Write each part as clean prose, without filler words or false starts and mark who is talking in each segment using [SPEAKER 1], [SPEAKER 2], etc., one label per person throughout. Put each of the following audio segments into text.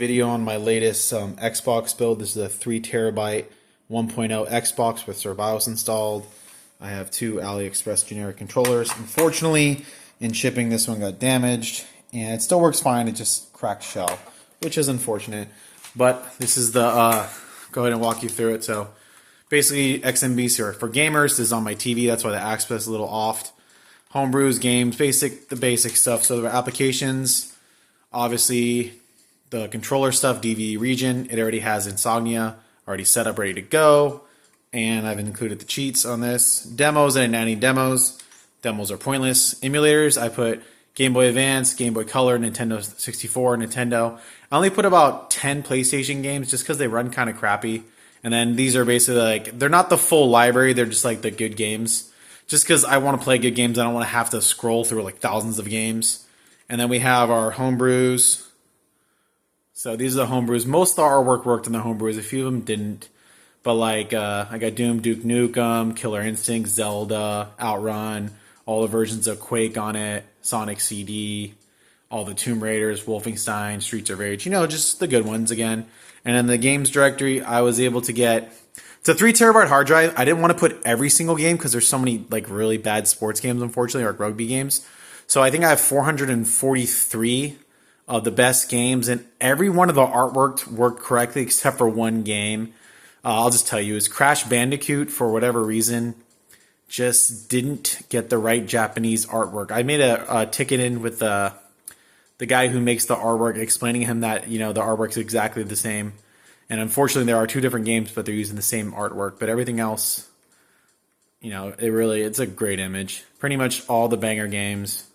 [SPEAKER 1] video on my latest Xbox build. This is a 3 terabyte 1.0 Xbox with SurBIOS installed. I have two AliExpress generic controllers. Unfortunately, in shipping, this one got damaged, and it still works fine. It just cracked shell, which is unfortunate. But this is the go ahead and walk you through it. So basically, XBMC for gamers. This is on my TV. That's why the aspect is a little off. Homebrews, games, the basic stuff. So the applications, obviously, the controller stuff, DVD region. It already has Insomnia already set up, ready to go. And I've included the cheats on this. Demos and any demos. Demos are pointless. Emulators, I put Game Boy Advance, Game Boy Color, Nintendo 64, Nintendo. I only put about 10 PlayStation games just because they run kind of crappy. And then these are basically like, they're not the full library, they're just like the good games. Just because I want to play good games, I don't want to have to scroll through like thousands of games. And then we have our homebrews. So these are the homebrews. Most of the artwork worked in the homebrews. A few of them didn't. But like, I got Doom, Duke Nukem, Killer Instinct, Zelda, Outrun, all the versions of Quake on it, Sonic CD, all the Tomb Raiders, Wolfenstein, Streets of Rage. You know, just the good ones again. And in the games directory, I was able to get... It's a 3 terabyte hard drive. I didn't want to put every single game because there's so many like really bad sports games, unfortunately, or rugby games. So I think I have 443 of the best games, and every one of the artwork worked correctly except for one game. I'll just tell you, is Crash Bandicoot, for whatever reason, just didn't get the right Japanese artwork. I made a ticket in with the guy who makes the artwork, explaining him that, you know, the artwork's exactly the same. And unfortunately, there are two different games, but they're using the same artwork. But everything else, you know, it's a great image. Pretty much all the banger games.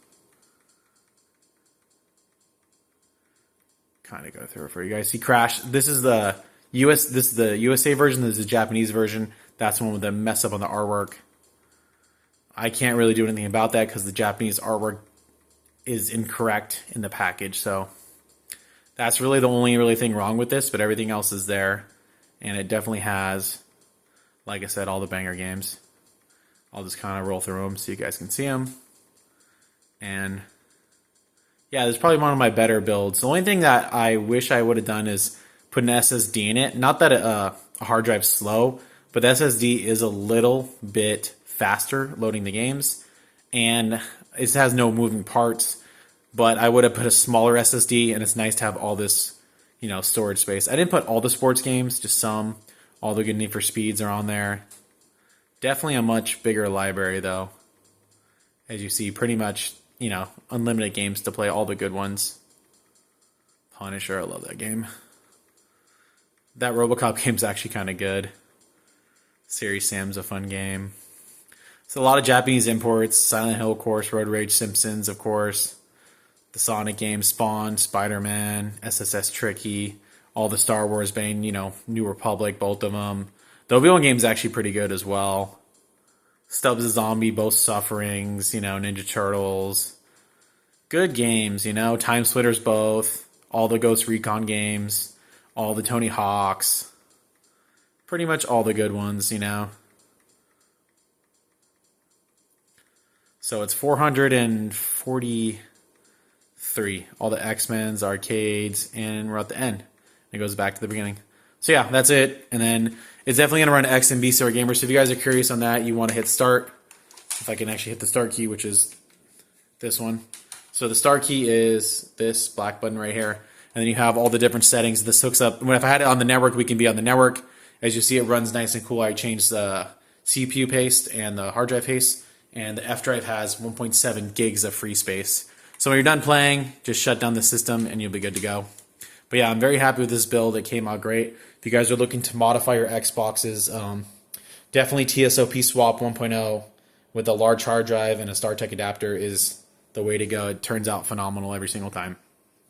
[SPEAKER 1] Kind of go through it for you guys. See Crash. This is the USA version. This is the Japanese version. That's the one with the mess up on the artwork. I can't really do anything about that because the Japanese artwork is incorrect in the package. So that's really the only thing wrong with this, but everything else is there. And it definitely has, like I said, all the banger games. I'll just kind of roll through them so you guys can see them. And yeah, this is probably one of my better builds. The only thing that I wish I would have done is put an SSD in it. Not that a hard drive's slow, but the SSD is a little bit faster loading the games. And it has no moving parts. But I would have put a smaller SSD, and it's nice to have all this, you know, storage space. I didn't put all the sports games, just some. All the good Need for Speeds are on there. Definitely a much bigger library, though. As you see, pretty much, you know, unlimited games to play, all the good ones. Punisher, I love that game. That RoboCop game's actually kind of good. Serious Sam's a fun game. So a lot of Japanese imports. Silent Hill, of course. Road Rage, Simpsons, of course. The Sonic games, Spawn, Spider-Man, SSS Tricky, all the Star Wars Bane, you know, New Republic, both of them. The Obi-Wan game's actually pretty good as well. Stubbs the Zombie, both Sufferings, you know, Ninja Turtles. Good games, you know, Time Splitters both. All the Ghost Recon games. All the Tony Hawks. Pretty much all the good ones, you know. So it's 443. All the X-Men's, arcades, and we're at the end. It goes back to the beginning. So yeah, that's it. And then it's definitely going to run XBMC4gamers. So if you guys are curious on that, you want to hit start. If I can actually hit the start key, which is this one. So the start key is this black button right here. And then you have all the different settings. This hooks up. If I had it on the network, we can be on the network. As you see, it runs nice and cool. I changed the CPU paste and the hard drive paste. And the F drive has 1.7 gigs of free space. So when you're done playing, just shut down the system and you'll be good to go. But yeah, I'm very happy with this build. It came out great. If you guys are looking to modify your Xboxes, definitely TSOP Swap 1.0 with a large hard drive and a StarTech adapter is the way to go. It turns out phenomenal every single time.